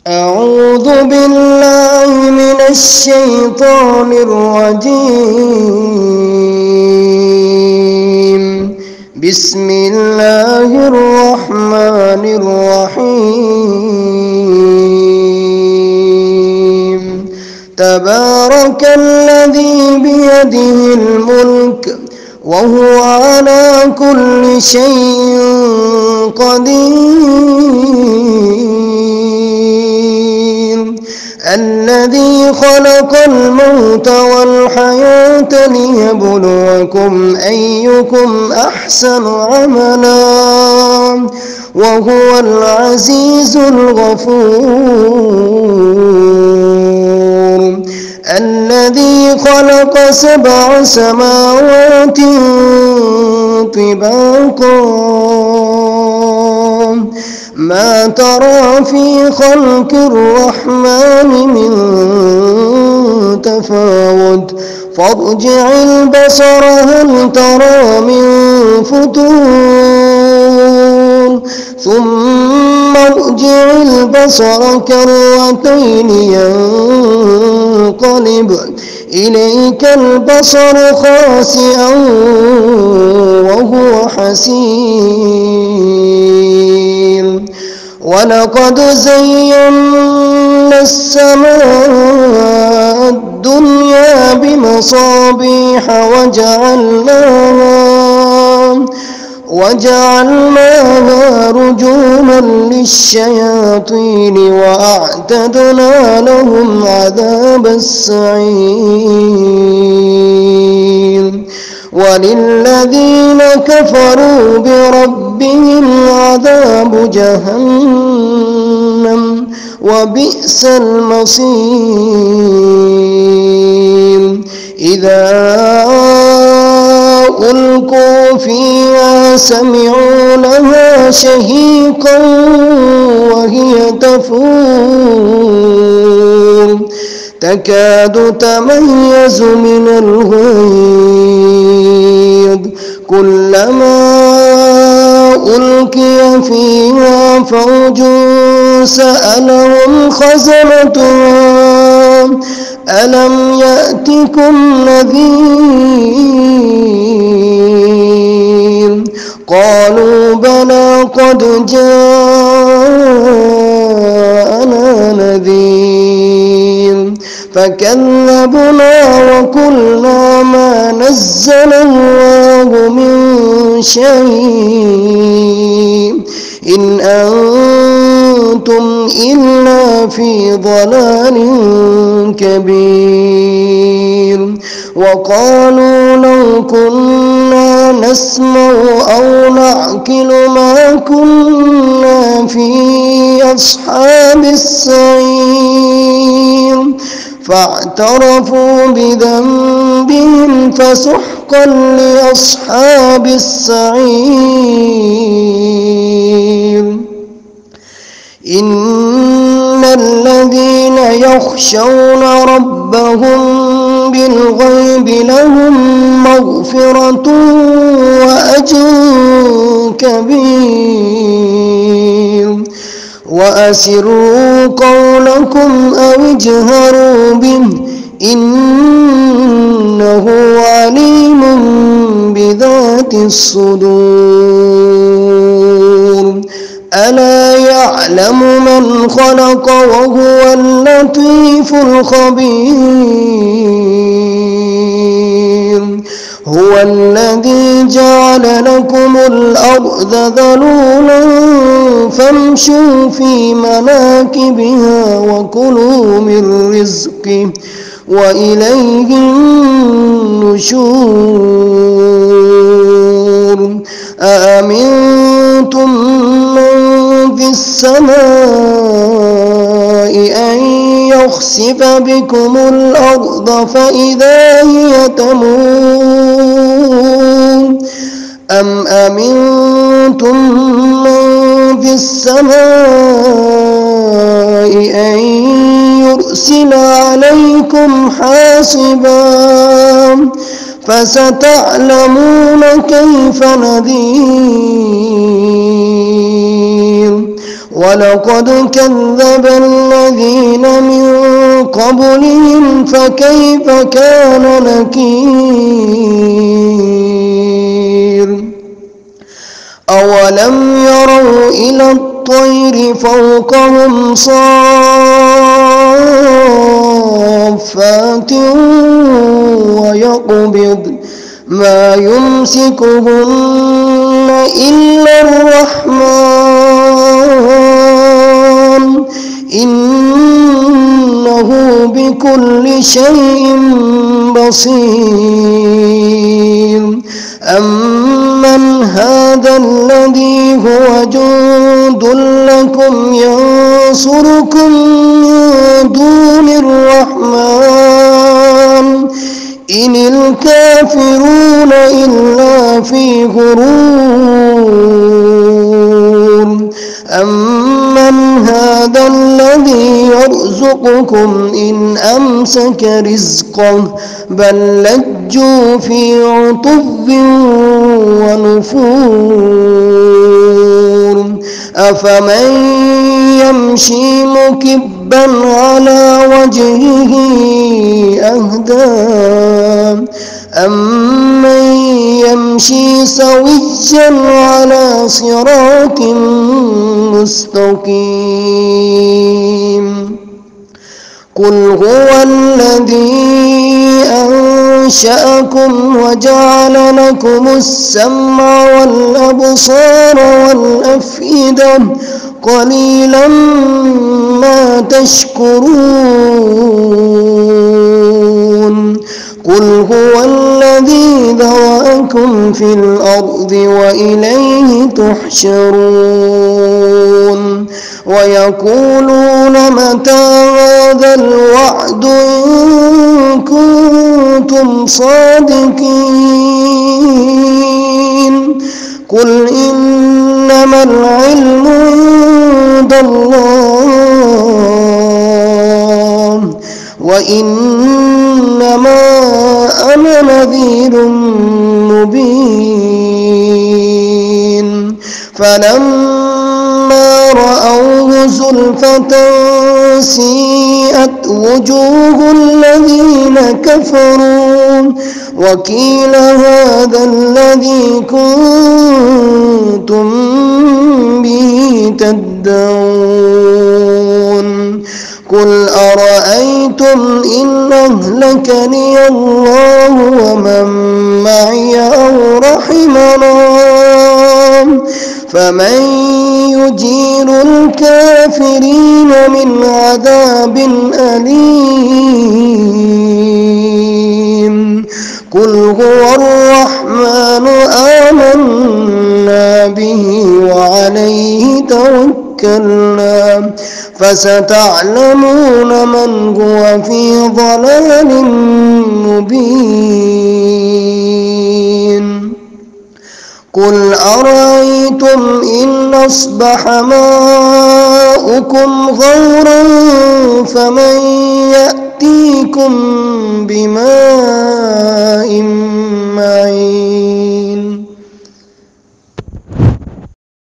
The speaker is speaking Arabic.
أعوذ بالله من الشيطان الرجيم. بسم الله الرحمن الرحيم. تبارك الذي بيده الملك وهو على كل شيء قدير، الذي خلق الموت والحياة ليبلوكم أيكم أحسن عملا وهو العزيز الغفور، الذي خلق 7 سماوات طباقا ما ترى في خلق الرحمن من تفاوت فارجع البصر هل ترى من فتور ثم ارجع البصر كرتين ينقلب إليك البصر خاسئا وهو حسير، ولقد زينا السماء الدنيا بمصابيح وجعلناها رجوما للشياطين وأعتدنا لهم عذاب السعير، وللذين كفروا بربهم عذاب جهنم وبئس المصير. إذا ألقوا فيها سمعوا لها شهيقا وهي تفور تكاد تميز من الغيظ، كلما ألقي فيها فوج سألهم خزنتها ألم يأتكم نذير، قالوا بلى قد جاءنا نذير فكذبنا وقلنا ما نزل الله من شيء إن أنتم إلا في ضلال كبير، وقالوا لو كنا نسمع أو نعقل ما كنا في أصحاب السعير، فاعترفوا بذنبهم فسحقا لأصحاب السعير. إن الذين يخشون ربهم بالغيب لهم مغفرة وأجر كبير، وأسروا قولكم أو اجهروا به إنه عليم بذات الصدور، ألا يعلم من خلق وهو اللطيف الخبير، هو الذي جعل لكم الأرض ذلولا فامشوا في مناكبها وكلوا من رزقه وإليه النشور. أأمنتم من في السماء أن يخسف بكم الأرض فإذا هي تمور، أم أمنتم من في السماء أن يرسل عليكم حاصبا فستعلمون كيف نذير، ولقد كذب الذين من قبلهم فكيف كان نكير أولم يروا إلى الطير فوقهم صافات ويقبض ما يمسكهن إلا الرحمن إنه بكل شيء بصير أمن هذا الذي هو جند لكم ينصركم من دون الرحمن إن الكافرون إلا في غرور أمن هذا الذي يرزقكم إن أمسك رزقه بل لجوا في عتب ونفور أفمن يمشي مكبا على وجهه أهدى أمن يمشي سويا على صراط مستقيم قل هو الذي أنشأكم وجعل لكم السمع والأبصار والأفئدة قليلا ما تشكرون قل هو الذي ذرأكم في الأرض وإليه تحشرون ويقولون متى هذا الوعد إن كنتم صادقين قل إنما العلم عند الله وإنما أنا نذير مبين فلما رأوه زلفة سيئت وجوه الذين كفروا وقيل هذا الذي كنتم به تدعون قل أرأيتم إن أهلكني الله ومن معي أو رحمنا فمن يجير الكافرين من عذاب أليم قل هو الرحمن آمنا به وعليه توكلنا فستعلمون من هو في ضلال مبين قل أرأيتم إن أصبح ماؤكم غورا فمن يأتيكم بماء معين